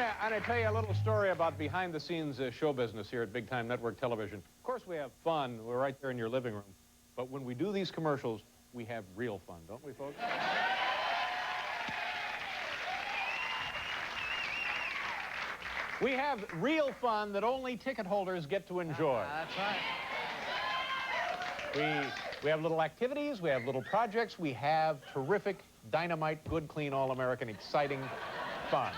to tell you a little story about behind-the-scenes show business here at Big Time Network Television. Of course, we have fun. We're right there in your living room. But when we do these commercials, we have real fun, don't we, folks? We have real fun that only ticket holders get to enjoy. That's right. We have little activities, we have little projects, we have terrific, dynamite, good, clean, all-American, exciting fun.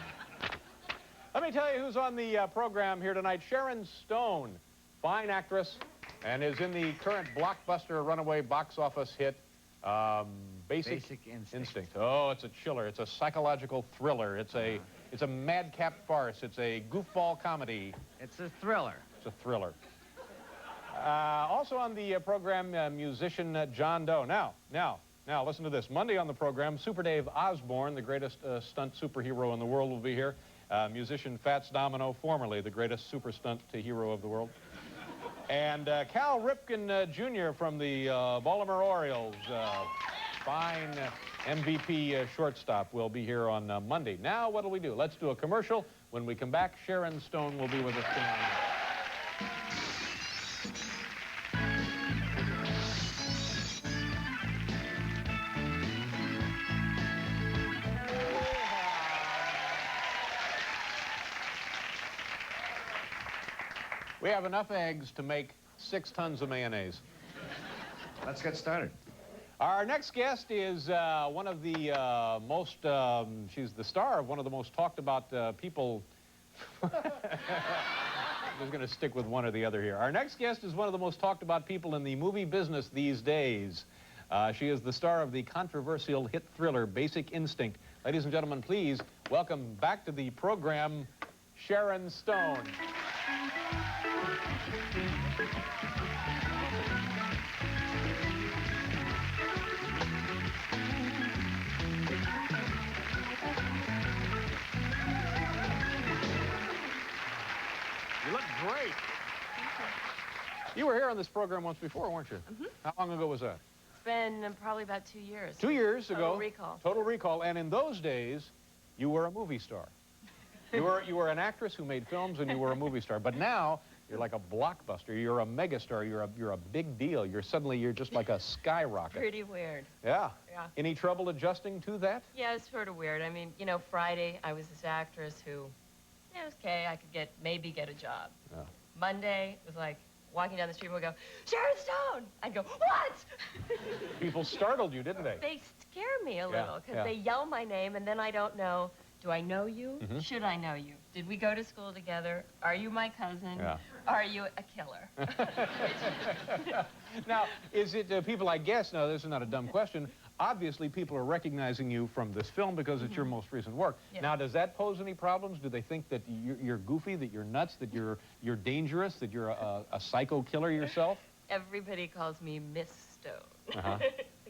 Let me tell you who's on the program here tonight. Sharon Stone, fine actress, and is in the current blockbuster runaway box office hit, Basic Instinct. Oh, it's a chiller. It's a psychological thriller. It's a madcap farce. It's a goofball comedy. It's a thriller. It's a thriller. Also on the program, musician John Doe. Now, listen to this. Monday on the program, Super Dave Osborne, the greatest stunt superhero in the world, will be here. Musician Fats Domino, formerly the greatest super stunt hero of the world. And Cal Ripken Jr. from the Baltimore Orioles, fine MVP shortstop, will be here on Monday. Now, what'll we do? Let's do a commercial. When we come back, Sharon Stone will be with us tonight. We have enough eggs to make 6 tons of mayonnaise. Let's get started. Our next guest is one of the she's the star of one of the most talked about people. I'm just going to stick with one or the other here. Our next guest is one of the most talked about people in the movie business these days. She is the star of the controversial hit thriller Basic Instinct. Ladies and gentlemen, please welcome back to the program, Sharon Stone. You look great. You were here on this program once before, weren't you? Mm-hmm. How long ago was that? It's been probably about 2 years. 2 years ago. Total Recall. Total Recall. And in those days, you were a movie star. You were an actress who made films, and you were a movie star. But now, you're like a blockbuster. You're a megastar. You're a big deal. You're just like a skyrocket. Pretty weird. Yeah. Yeah. Any trouble adjusting to that? Yeah, it's sort of weird. I mean, you know, Friday, I was this actress who, yeah, it was okay. I could maybe get a job. Yeah. Monday, it was like walking down the street and would go, Sharon Stone! I'd go, what? People startled you, didn't they? They scare me a little, because they yell my name, and then I don't know, do I know you? Mm-hmm. Should I know you? Did we go to school together? Are you my cousin? Yeah. Are you a killer? Now, is it people, I guess, no, this is not a dumb question, obviously people are recognizing you from this film because it's your most recent work. Yeah. Now, does that pose any problems? Do they think that you're goofy, that you're nuts, that you're dangerous, that you're a psycho killer yourself? Everybody calls me Miss Stone. Uh-huh.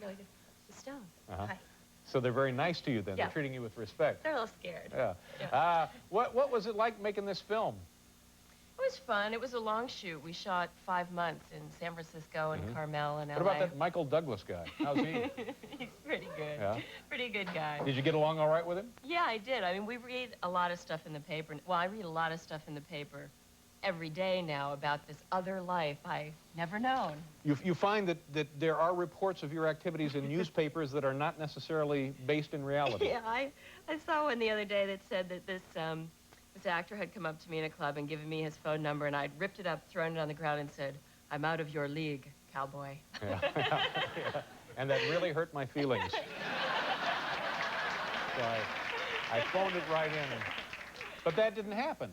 Miss Stone. Uh-huh. Hi. So they're very nice to you then. Yeah. They're treating you with respect. They're a little scared. Yeah. Yeah. What was it like making this film? It was fun. It was a long shoot. We shot 5 months in San Francisco and Carmel and LA. What about that Michael Douglas guy? How's he? He's pretty good. Yeah? Pretty good guy. Did you get along all right with him? Yeah, I did. I mean, we read a lot of stuff in the paper. Well, I read a lot of stuff in the paper every day now about this other life I never known. You find that there are reports of your activities in newspapers that are not necessarily based in reality. Yeah, I saw one the other day that said that this actor had come up to me in a club and given me his phone number, and I'd ripped it up, thrown it on the ground, and said, I'm out of your league, cowboy. Yeah. Yeah. And that really hurt my feelings. So I phoned it right in. But that didn't happen.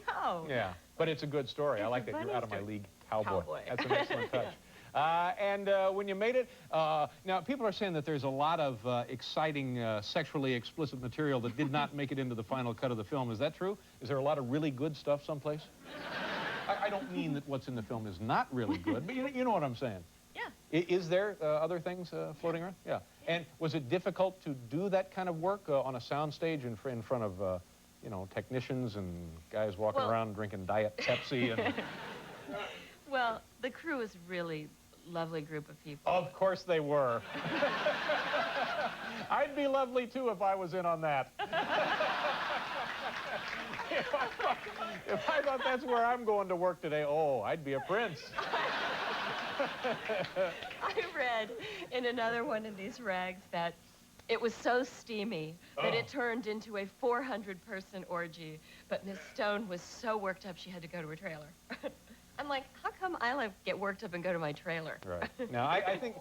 No. Yeah, but it's a good story. I like that. You're out of my league, cowboy. That's an excellent touch. Yeah. And when you made it, now people are saying that there's a lot of exciting sexually explicit material that did not make it into the final cut of the film. Is that true? Is there a lot of really good stuff someplace? I don't mean that what's in the film is not really good, but you know what I'm saying. Yeah. Is there other things floating around? Yeah. And was it difficult to do that kind of work on a soundstage in front of you know, technicians and guys walking around drinking Diet Pepsi and... Well, the crew is really lovely group of people. Of course they were. I'd be lovely, too, if I was in on that. If I thought that's where I'm going to work today, oh, I'd be a prince. I read in another one of these rags that it was so steamy that it turned into a 400-person orgy, but Miss Stone was so worked up she had to go to her trailer. I'm like, how come I get worked up and go to my trailer? Right. Now, I think,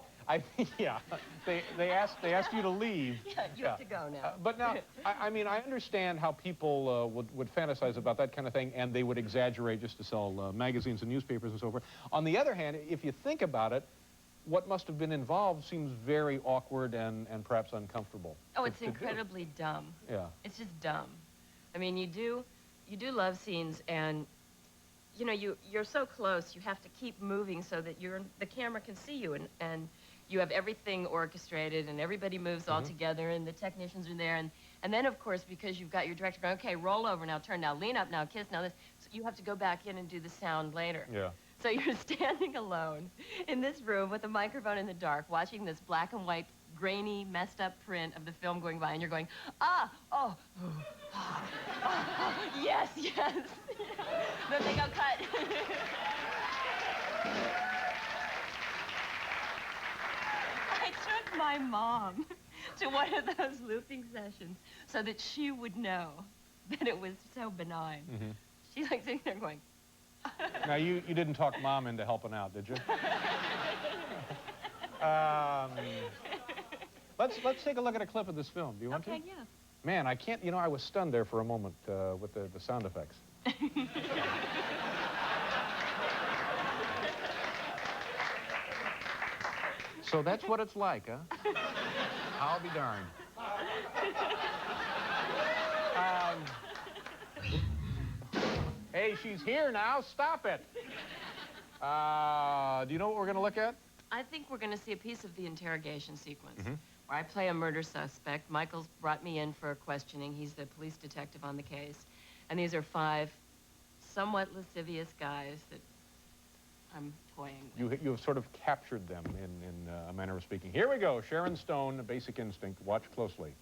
yeah, they asked you to leave. Yeah, you have to go now. But now, I mean, I understand how people would fantasize about that kind of thing, and they would exaggerate just to sell magazines and newspapers and so forth. On the other hand, if you think about it, what must have been involved seems very awkward and perhaps uncomfortable. Oh, it's incredibly dumb. Yeah. It's just dumb. I mean, you do love scenes, and you know, you're so close, you have to keep moving so that the camera can see you, and you have everything orchestrated, and everybody moves all together, and the technicians are there, and then, of course, because you've got your director going, okay, roll over now, turn now, lean up now, kiss now, this, so you have to go back in and do the sound later. Yeah. So you're standing alone in this room with a microphone in the dark, watching this black and white, grainy, messed up print of the film going by, and you're going, ah, oh, yes, yes. Then they go cut. I took my mom to one of those looping sessions so that she would know that it was so benign. She's like sitting there going, Now, you didn't talk Mom into helping out, did you? Let's take a look at a clip of this film. Do you want to? okay, yeah. Man, I can't, you know, I was stunned there for a moment with the sound effects. So that's what it's like, huh? I'll be darned. Hey, she's here now. Stop it. Do you know what we're going to look at? I think we're going to see a piece of the interrogation sequence where I play a murder suspect. Michael's brought me in for questioning. He's the police detective on the case. And these are 5 somewhat lascivious guys that I'm toying with. You have sort of captured them in a manner of speaking. Here we go. Sharon Stone, Basic Instinct. Watch closely.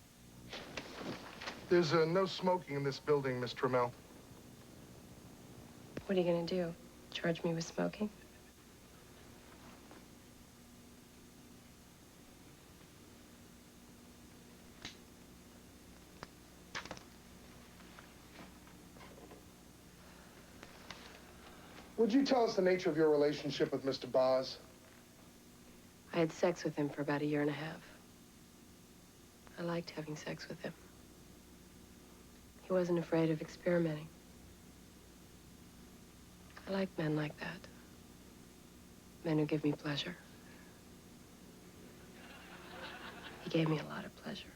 There's no smoking in this building, Miss Trammell. What are you going to do? Charge me with smoking? Would you tell us the nature of your relationship with Mr. Boz? I had sex with him for about 1.5 years. I liked having sex with him. He wasn't afraid of experimenting. I like men like that. Men who give me pleasure. He gave me a lot of pleasure.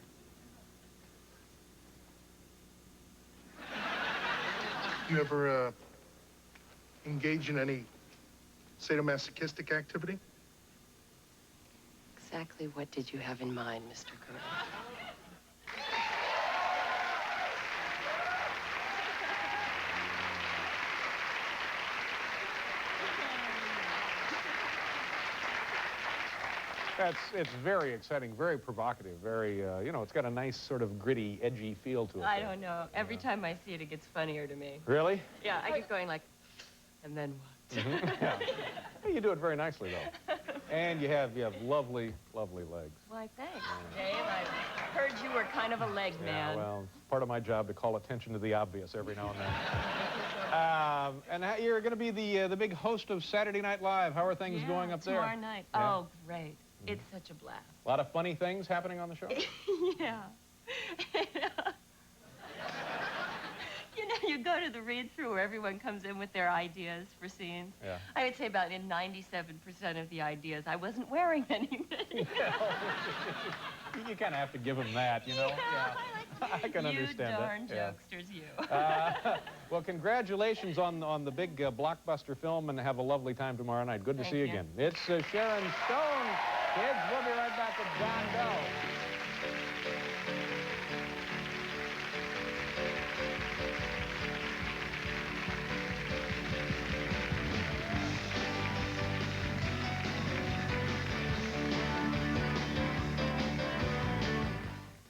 You ever, engage in any sadomasochistic activity? Exactly what did you have in mind, Mr. Curran? It's very exciting, very provocative, very, you know, it's got a nice sort of gritty, edgy feel to it. I don't know. Every time I see it, it gets funnier to me. Really? Yeah, I keep going like, and then what? Yeah. Well, you do it very nicely, though. And you have lovely, lovely legs. Why, thanks, Dave. I heard you were kind of a leg man. Yeah, well, it's part of my job to call attention to the obvious every now and then. And you're going to be the big host of Saturday Night Live. How are things going up there? Tomorrow night. Yeah. Oh, great. It's such a blast. A lot of funny things happening on the show? Yeah. You know, you go to the read-through where everyone comes in with their ideas for scenes. Yeah. I would say about in 97% of the ideas, I wasn't wearing anything. You kind of have to give them that, you know? Yeah. I can understand that. You darn Yeah. jokesters, you. Well, congratulations on the big blockbuster film, and have a lovely time tomorrow night. Good to see you again. It's Sharon Stone. Kids, we'll be right back with John Doe.